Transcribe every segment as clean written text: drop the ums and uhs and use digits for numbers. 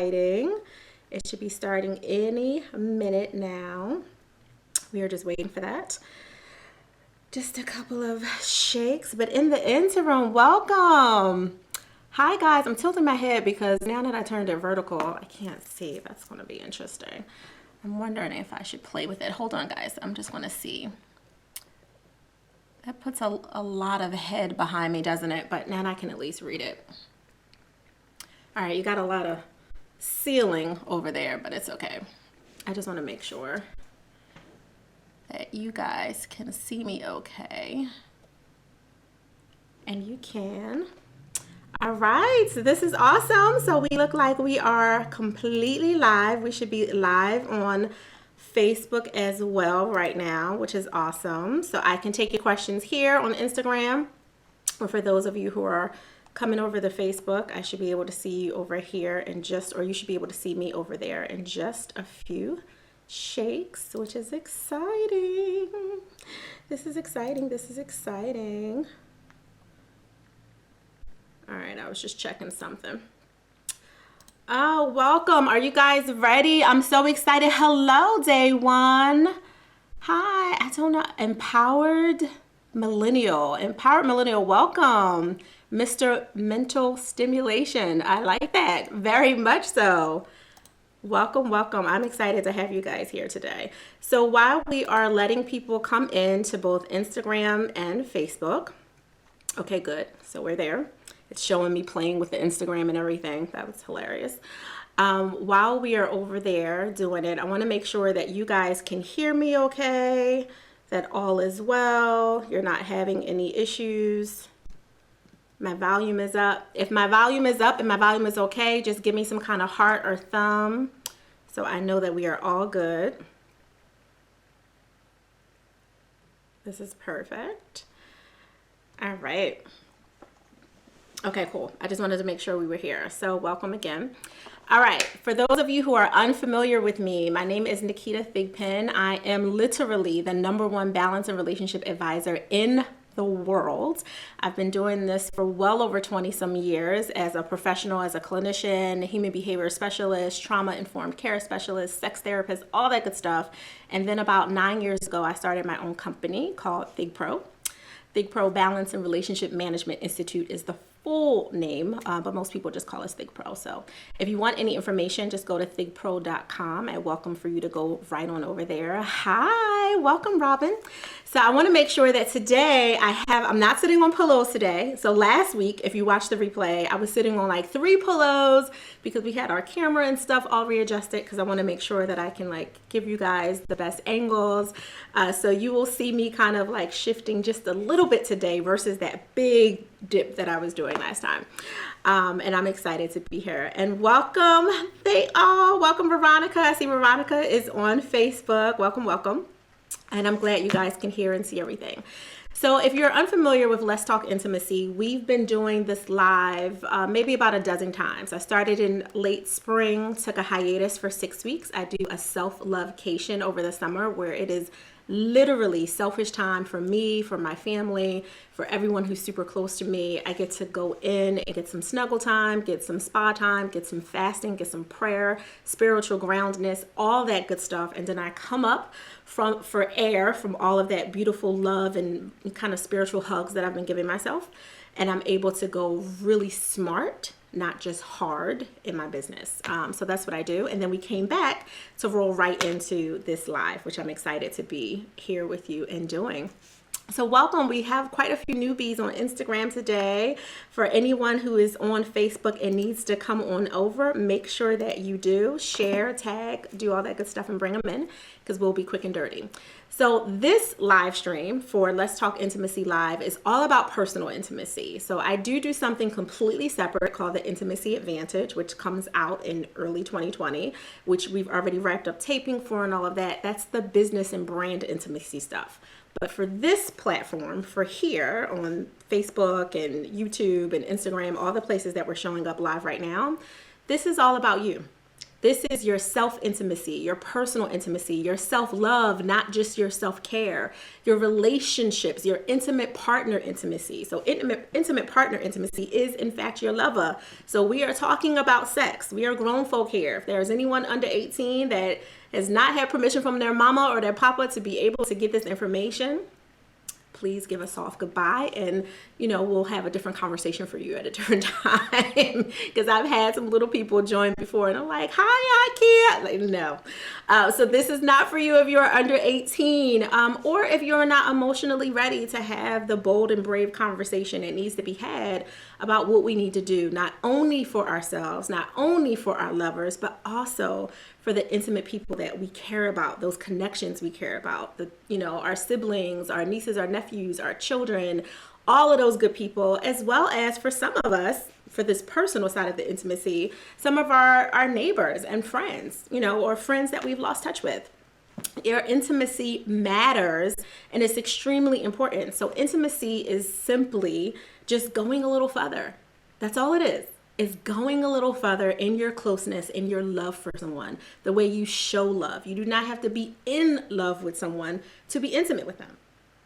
exciting. It should be starting any minute now. We are just waiting for that. Just a couple of shakes, but in the interim, welcome. Hi guys, I'm tilting my head because now that I turned it vertical, I can't see. That's going to be interesting. I'm wondering if I should play with it. Hold on guys, I'm just going to see. That puts a lot of head behind me, doesn't it? But now I can at least read it. All right, you got a lot of ceiling over there, but it's okay. I just want to make sure that you guys can see me okay. And you can. All right, so this is awesome. So we look like we are completely live. We should be live on Facebook as well right now, which is awesome. So I can take your questions here on Instagram, or for those of you who are coming over to Facebook, I should be able to see you over here in or you should be able to see me over there in just a few shakes, which is exciting. This is exciting. This is exciting. All right, I was just checking something. Oh, welcome. Are you guys ready? I'm so excited. Hello, day one. Hi, I don't know. Empowered Millennial, welcome. Mr. Mental Stimulation. I like that very much so. Welcome, welcome. I'm excited to have you guys here today. So while we are letting people come in to both Instagram and Facebook, okay, good. So we're there. It's showing me playing with the Instagram and everything. That was hilarious. While we are over there doing it, I want to make sure that you guys can hear me okay, that all is well, you're not having any issues. My volume is up. If my volume is up and my volume is okay, just give me some kind of heart or thumb so I know that we are all good. This is perfect. All right. Okay, cool. I just wanted to make sure we were here. So welcome again. All right. For those of you who are unfamiliar with me, my name is Naketa Thigpen. I am literally the #1 balance and relationship advisor in the world. I've been doing this for well over 20 some years as a professional, as a clinician, human behavior specialist, trauma-informed care specialist, sex therapist, all that good stuff. And then about 9 years ago, I started my own company called Thigpro. Thigpro Balance and Relationship Management Institute is the full name, but most people just call us Thigpro. So if you want any information, just go to thigpro.com. I welcome for you to go right on over there. Hi, welcome, Robin. So I want to make sure that today I'm not sitting on pillows today. So last week, if you watched the replay, I was sitting on like 3 pillows because we had our camera and stuff all readjusted because I want to make sure that I can like give you guys the best angles. So you will see me kind of like shifting just a little bit today versus that big dip that I was doing last time. And I'm excited to be here. And welcome, welcome Veronica. I see Veronica is on Facebook. Welcome, welcome. And I'm glad you guys can hear and see everything. So if you're unfamiliar with Let's Talk Intimacy, we've been doing this live maybe about a dozen times. I started in late spring, took a hiatus for 6 weeks. I do a self-love-cation over the summer where it is literally selfish time for me, for my family, for everyone who's super close to me. I get to go in and get some snuggle time, get some spa time, get some fasting, get some prayer, spiritual groundedness, all that good stuff. And then I come up for air from all of that beautiful love and kind of spiritual hugs that I've been giving myself. And I'm able to go really smart, not just hard in my business. So that's what I do. And then we came back to roll right into this live, which I'm excited to be here with you and doing. So welcome. We have quite a few newbies on Instagram today. For anyone who is on Facebook and needs to come on over, make sure that you do share, tag, do all that good stuff and bring them in because we'll be quick and dirty. So this live stream for Let's Talk Intimacy Live is all about personal intimacy. So I do something completely separate called the Intimacy Advantage, which comes out in early 2020, which we've already wrapped up taping for and all of that. That's the business and brand intimacy stuff. But for this platform, for here on Facebook and YouTube and Instagram, all the places that we're showing up live right now, this is all about you. This is your self-intimacy, your personal intimacy, your self-love, not just your self-care, your relationships, your intimate partner intimacy. So intimate partner intimacy is in fact your lover. So we are talking about sex. We are grown folk here. If there's anyone under 18 that has not had permission from their mama or their papa to be able to get this information, please give a soft goodbye, and we'll have a different conversation for you at a different time. Because I've had some little people join before and I'm like, hi, I can't. Like, no. So this is not for you if you're under 18, or if you're not emotionally ready to have the bold and brave conversation that needs to be had about what we need to do, not only for ourselves, not only for our lovers, but also for the intimate people that we care about, those connections we care about, our siblings, our nieces, our nephews, our children, all of those good people, as well as for some of us, for this personal side of the intimacy, some of our neighbors and friends, or friends that we've lost touch with. Your intimacy matters, and it's extremely important. So intimacy is simply just going a little further. That's all it is going a little further in your closeness, in your love for someone, the way you show love. You do not have to be in love with someone to be intimate with them.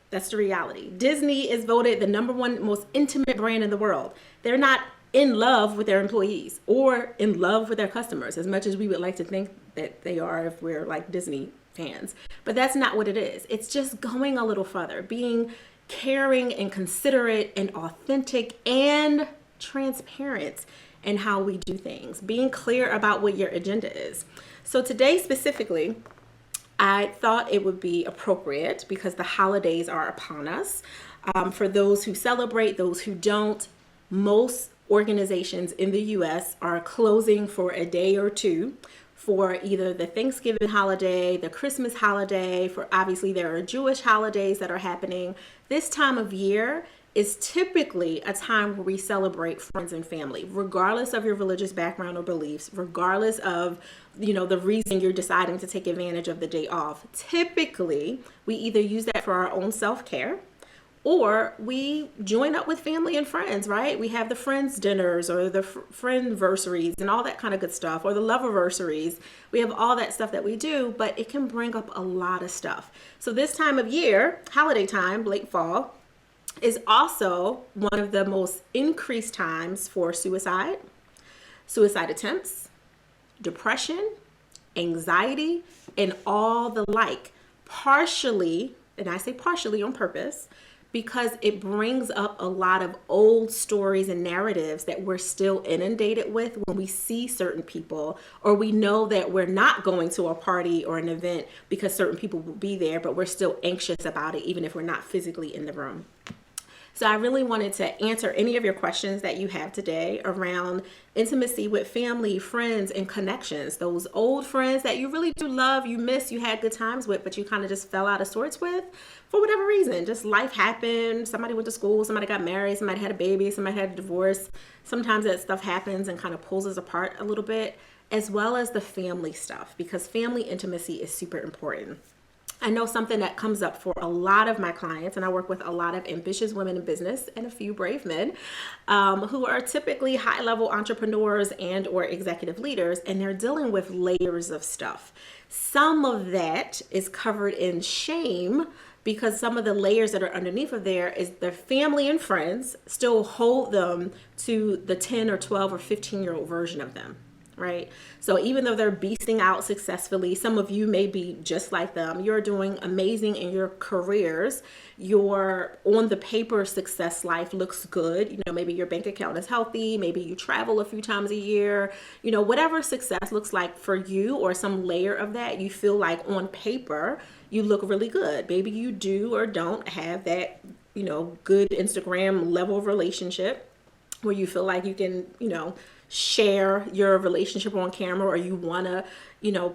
That's the reality. Disney is voted the #1 most intimate brand in the world. They're not in love with their employees or in love with their customers, as much as we would like to think that they are if we're like Disney fans. But that's not what it is. It's just going a little further, being caring and considerate and authentic and transparent in how we do things, being clear about what your agenda is. So today specifically, I thought it would be appropriate, because the holidays are upon us, for those who celebrate, those who don't. Most organizations in the US are closing for a day or two for either the Thanksgiving holiday, the Christmas holiday, for obviously there are Jewish holidays that are happening. This time of year is typically a time where we celebrate friends and family, regardless of your religious background or beliefs, regardless of, the reason you're deciding to take advantage of the day off. Typically, we either use that for our own self-care, or we join up with family and friends, right? We have the friends dinners or the friendversaries and all that kind of good stuff, or the loveversaries. We have all that stuff that we do, but it can bring up a lot of stuff. So this time of year, holiday time, late fall, is also one of the most increased times for suicide attempts, depression, anxiety, and all the like. Partially, and I say partially on purpose, because it brings up a lot of old stories and narratives that we're still inundated with when we see certain people, or we know that we're not going to a party or an event because certain people will be there, but we're still anxious about it, even if we're not physically in the room. So I really wanted to answer any of your questions that you have today around intimacy with family, friends, and connections. Those old friends that you really do love, you miss, you had good times with, but you kind of just fell out of sorts with for whatever reason. Just life happened. Somebody went to school, somebody got married, somebody had a baby, somebody had a divorce. Sometimes that stuff happens and kind of pulls us apart a little bit, as well as the family stuff, because family intimacy is super important. I know something that comes up for a lot of my clients, and I work with a lot of ambitious women in business and a few brave men who are typically high-level entrepreneurs and or executive leaders, and they're dealing with layers of stuff. Some of that is covered in shame, because some of the layers that are underneath of there is their family and friends still hold them to the 10 or 12 or 15-year-old version of them. Right? So even though they're beasting out successfully, some of you may be just like them. You're doing amazing in your careers. Your on the paper success life looks good. Maybe your bank account is healthy. Maybe you travel a few times a year. Whatever success looks like for you, or some layer of that, you feel like on paper, you look really good. Maybe you do or don't have that, good Instagram level relationship where you feel like you can, share your relationship on camera, or you want to,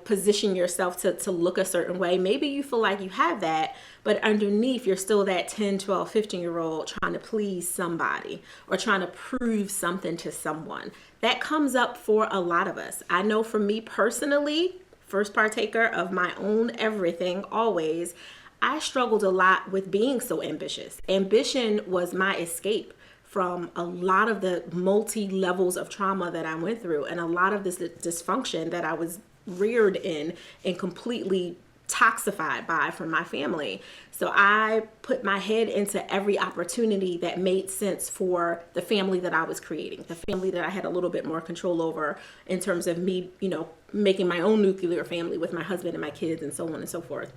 position yourself to look a certain way. Maybe you feel like you have that, but underneath you're still that 10, 12, 15-year-old trying to please somebody or trying to prove something to someone. That comes up for a lot of us. I know for me personally, first partaker of my own everything always, I struggled a lot with being so ambitious. Ambition was my escape from a lot of the multi levels of trauma that I went through and a lot of this dysfunction that I was reared in and completely toxified by from my family. So I put my head into every opportunity that made sense for the family that I was creating, the family that I had a little bit more control over in terms of me, making my own nuclear family with my husband and my kids and so on and so forth.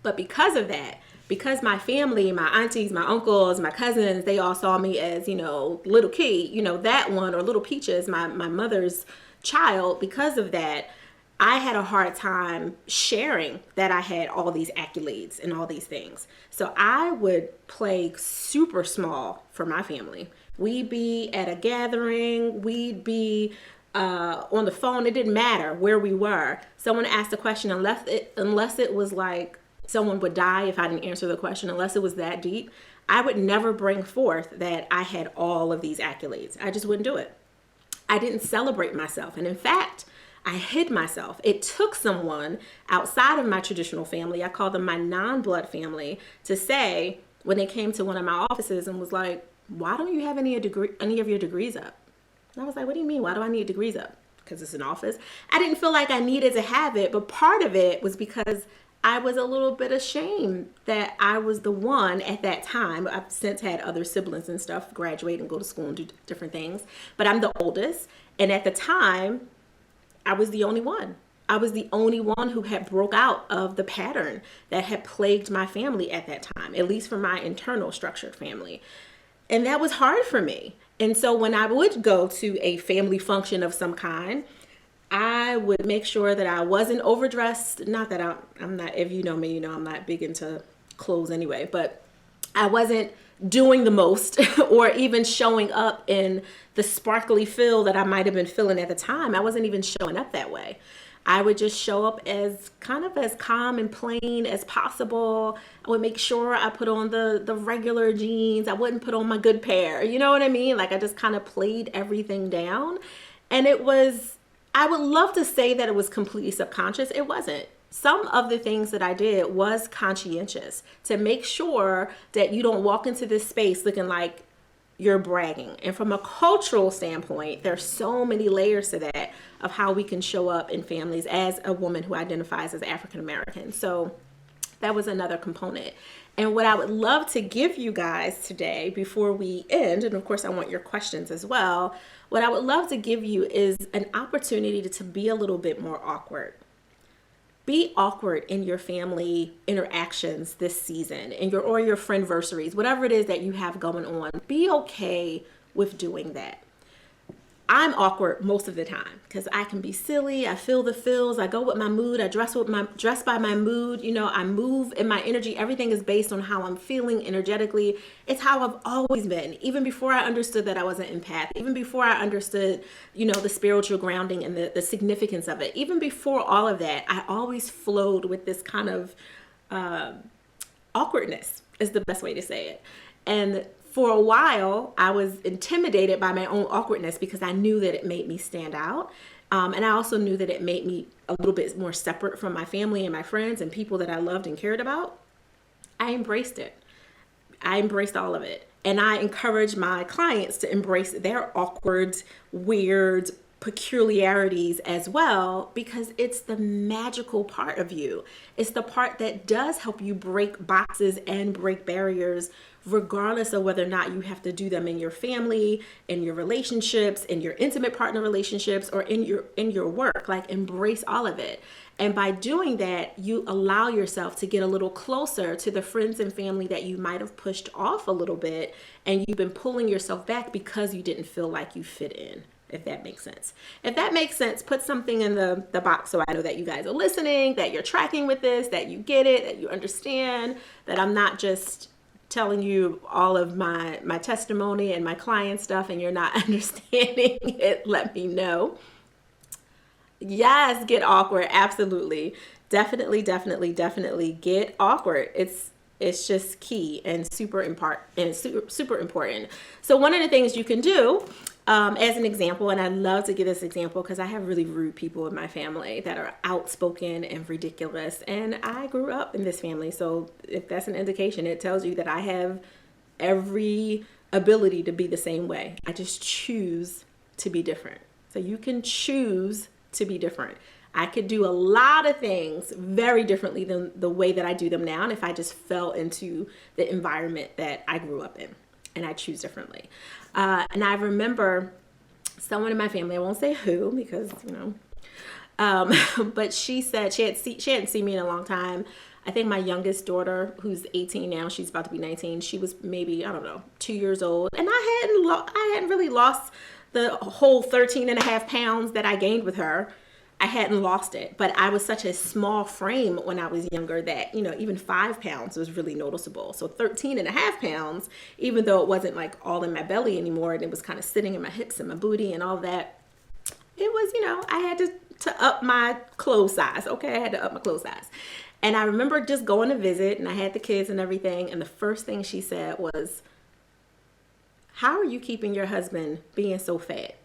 But because of that, because my family, my aunties, my uncles, my cousins, they all saw me as, little Key, that one, or little Peaches, my mother's child. Because of that, I had a hard time sharing that I had all these accolades and all these things. So I would play super small for my family. We'd be at a gathering, we'd be on the phone. It didn't matter where we were. Someone asked a question, unless it was like someone would die if I didn't answer the question, unless it was that deep, I would never bring forth that I had all of these accolades. I just wouldn't do it. I didn't celebrate myself. And in fact, I hid myself. It took someone outside of my traditional family, I call them my non-blood family, to say, when they came to one of my offices and was like, why don't you have any of your degrees up? And I was like, what do you mean? Why do I need degrees up? Because it's an office. I didn't feel like I needed to have it, but part of it was because I was a little bit ashamed that I was the one at that time. I've since had other siblings and stuff graduate and go to school and do different things, but I'm the oldest. And at the time, I was the only one. I was the only one who had broke out of the pattern that had plagued my family at that time, at least for my internal structured family. And that was hard for me. And so when I would go to a family function of some kind, I would make sure that I wasn't overdressed. Not that I'm not, if you know me, I'm not big into clothes anyway, but I wasn't doing the most or even showing up in the sparkly feel that I might have been feeling at the time. I wasn't even showing up that way. I would just show up as kind of as calm and plain as possible. I would make sure I put on the regular jeans. I wouldn't put on my good pair. You know what I mean? Like I just kind of played everything down. And I would love to say that it was completely subconscious. It wasn't. Some of the things that I did was conscientious to make sure that you don't walk into this space looking like you're bragging. And from a cultural standpoint, there's so many layers to that of how we can show up in families as a woman who identifies as African American. So that was another component. And what I would love to give you guys today before we end, and of course I want your questions as well, what I would love to give you is an opportunity to be a little bit more awkward. Be awkward in your family interactions this season, or your friendversaries, whatever it is that you have going on. Be okay with doing that. I'm awkward most of the time because I can be silly. I feel the feels. I go with my mood. I dress by my mood. I move in my energy. Everything is based on how I'm feeling energetically. It's how I've always been, even before I understood that I was an empath, even before I understood, the spiritual grounding and the significance of it. Even before all of that, I always flowed with this kind of awkwardness is the best way to say it. And for a while, I was intimidated by my own awkwardness because I knew that it made me stand out. And I also knew that it made me a little bit more separate from my family and my friends and people that I loved and cared about. I embraced it. I embraced all of it. And I encourage my clients to embrace their awkward, weird peculiarities as well, because it's the magical part of you. It's the part that does help you break boxes and break barriers, regardless of whether or not you have to do them in your family, in your relationships, in your intimate partner relationships, or in your work. Like, embrace all of it. And by doing that, you allow yourself to get a little closer to the friends and family that you might have pushed off a little bit, and you've been pulling yourself back because you didn't feel like you fit in. If that makes sense. If that makes sense, put something in the box so I know that you guys are listening, that you're tracking with this, that you get it, that you understand, that I'm not just telling you all of my testimony and my client stuff and you're not understanding it. Let me know. Yes, get awkward. Absolutely. Definitely get awkward. It's just key and super important. So one of the things you can do as an example, and I love to give this example because I have really rude people in my family that are outspoken and ridiculous. And I grew up in this family. So if that's an indication, it tells you that I have every ability to be the same way. I just choose to be different. So you can choose to be different. I could do a lot of things very differently than the way that I do them now. And if I just fell into the environment that I grew up in, and I choose differently. And I remember someone in my family, I won't say who because, but she said she hadn't seen me in a long time. I think my youngest daughter, who's 18 now, she's about to be 19. She was maybe, I don't know, 2 years old. And I hadn't really lost the whole 13 and a half pounds that I gained with her. I hadn't lost it, but I was such a small frame when I was younger that, even 5 pounds was really noticeable. So 13 and a half pounds, even though it wasn't like all in my belly anymore, and it was kind of sitting in my hips and my booty and all that, it was, I had to up my clothes size. Okay, I had to up my clothes size. And I remember just going to visit, and I had the kids and everything, and the first thing she said was, "How are you keeping your husband being so fat?"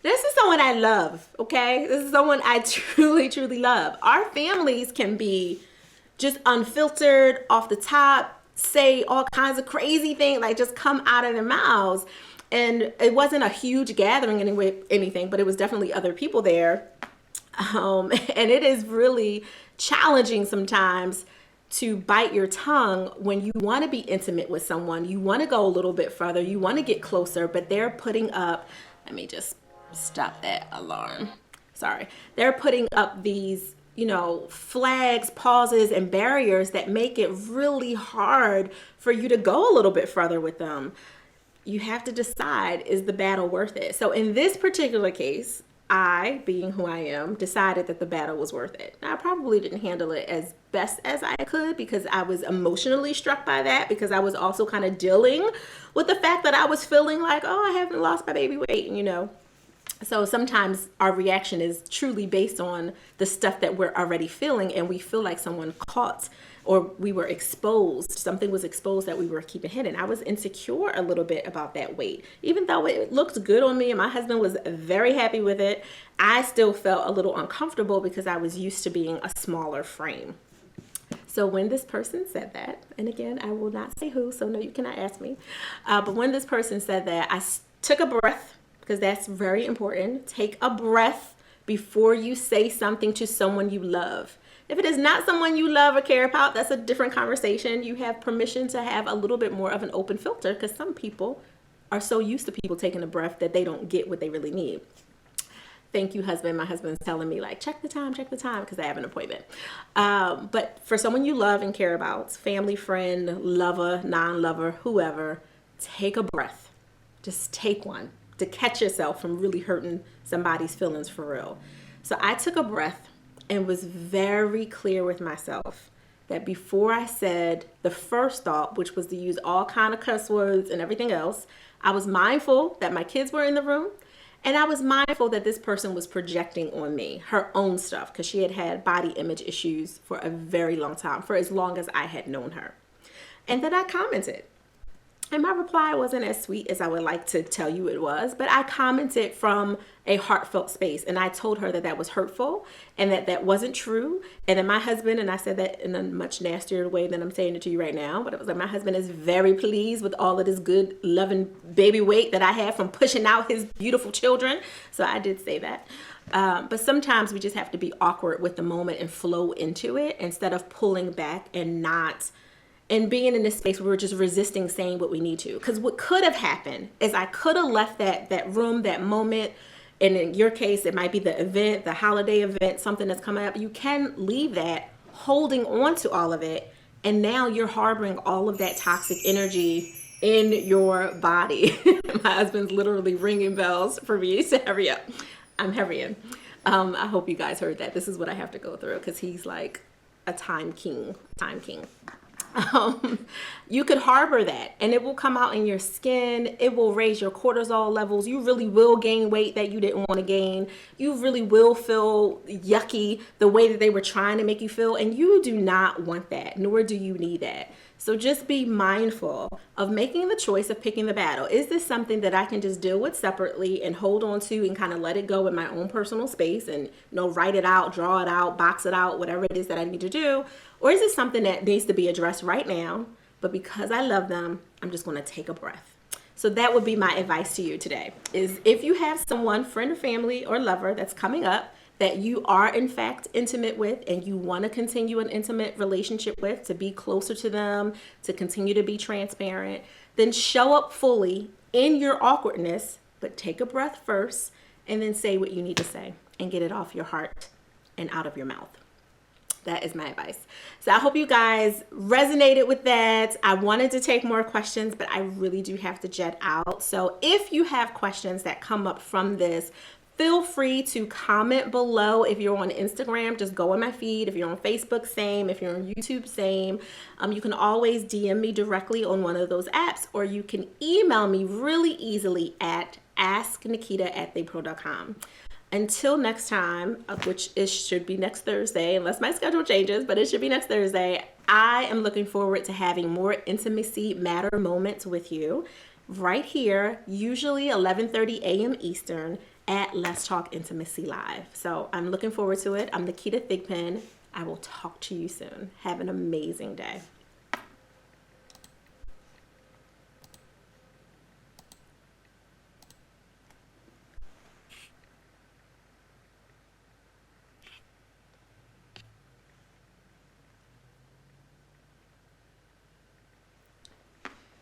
This is someone I love, okay? This is someone I truly, truly love. Our families can be just unfiltered, off the top, say all kinds of crazy things, like just come out of their mouths. And it wasn't a huge gathering anyway, anything, but it was definitely other people there. And it is really challenging sometimes to bite your tongue when you want to be intimate with someone. You want to go a little bit further. You want to get closer, but they're putting up, let me just stop that alarm. Sorry. They're putting up these, flags, pauses, and barriers that make it really hard for you to go a little bit further with them. You have to decide, is the battle worth it? So in this particular case, I, being who I am, decided that the battle was worth it. Now, I probably didn't handle it as best as I could because I was emotionally struck by that, because I was also kind of dealing with the fact that I was feeling like, oh, I haven't lost my baby weight, So sometimes our reaction is truly based on the stuff that we're already feeling, and we feel like someone caught or we were exposed. Something was exposed that we were keeping hidden. I was insecure a little bit about that weight. Even though it looked good on me and my husband was very happy with it, I still felt a little uncomfortable because I was used to being a smaller frame. So when this person said that, and again, I will not say who, so no, you cannot ask me. But when this person said that, I took a breath, because that's very important. Take a breath before you say something to someone you love. If it is not someone you love or care about, that's a different conversation. You have permission to have a little bit more of an open filter, because some people are so used to people taking a breath that they don't get what they really need. Thank you, husband. My husband's telling me, like, check the time, because I have an appointment. But for someone you love and care about, family, friend, lover, non-lover, whoever, take a breath. Just take one to catch yourself from really hurting somebody's feelings for real. So I took a breath and was very clear with myself that before I said the first thought, which was to use all kind of cuss words and everything else, I was mindful that my kids were in the room. And I was mindful that this person was projecting on me her own stuff, because she had had body image issues for a very long time, for as long as I had known her. And then I commented. And my reply wasn't as sweet as I would like to tell you it was, but I commented from a heartfelt space. And I told her that that was hurtful and that that wasn't true. And then my husband, and I said that in a much nastier way than I'm saying it to you right now, but it was like, my husband is very pleased with all of this good, loving baby weight that I have from pushing out his beautiful children. So I did say that. But sometimes we just have to be awkward with the moment and flow into it instead of pulling back and being in this space where we're just resisting saying what we need to. Because what could have happened is I could have left that room, that moment, and in your case, it might be the event, the holiday event, something that's coming up. You can leave that holding on to all of it, and now you're harboring all of that toxic energy in your body. My husband's literally ringing bells for me to hurry up. I'm hurrying. I hope you guys heard that. This is what I have to go through, because he's like a time king. You could harbor that, and it will come out in your skin. It will raise your cortisol levels. You really will gain weight that you didn't want to gain. You really will feel yucky the way that they were trying to make you feel, and you do not want that, nor do you need that. So just be mindful of making the choice of picking the battle. Is this something that I can just deal with separately and hold on to and kind of let it go in my own personal space and, write it out, draw it out, box it out, whatever it is that I need to do? Or is it something that needs to be addressed right now but because I love them, I'm just going to take a breath. So that would be my advice to you today, is if you have someone, friend or family or lover that's coming up that you are in fact intimate with and you want to continue an intimate relationship with, to be closer to them, to continue to be transparent, then show up fully in your awkwardness, but take a breath first and then say what you need to say and get it off your heart and out of your mouth. That is my advice. So I hope you guys resonated with that. I wanted to take more questions, but I really do have to jet out. So if you have questions that come up from this, feel free to comment below. If you're on Instagram, just go on my feed. If you're on Facebook, same. If you're on YouTube, same. You can always DM me directly on one of those apps, or you can email me really easily at asknaketa@thigpen.com. Until next time, which should be next Thursday, unless my schedule changes, but it should be next Thursday, I am looking forward to having more intimacy matter moments with you right here, usually 11:30 a.m. Eastern at Let's Talk Intimacy Live. So I'm looking forward to it. I'm Naketa Thigpen. I will talk to you soon. Have an amazing day.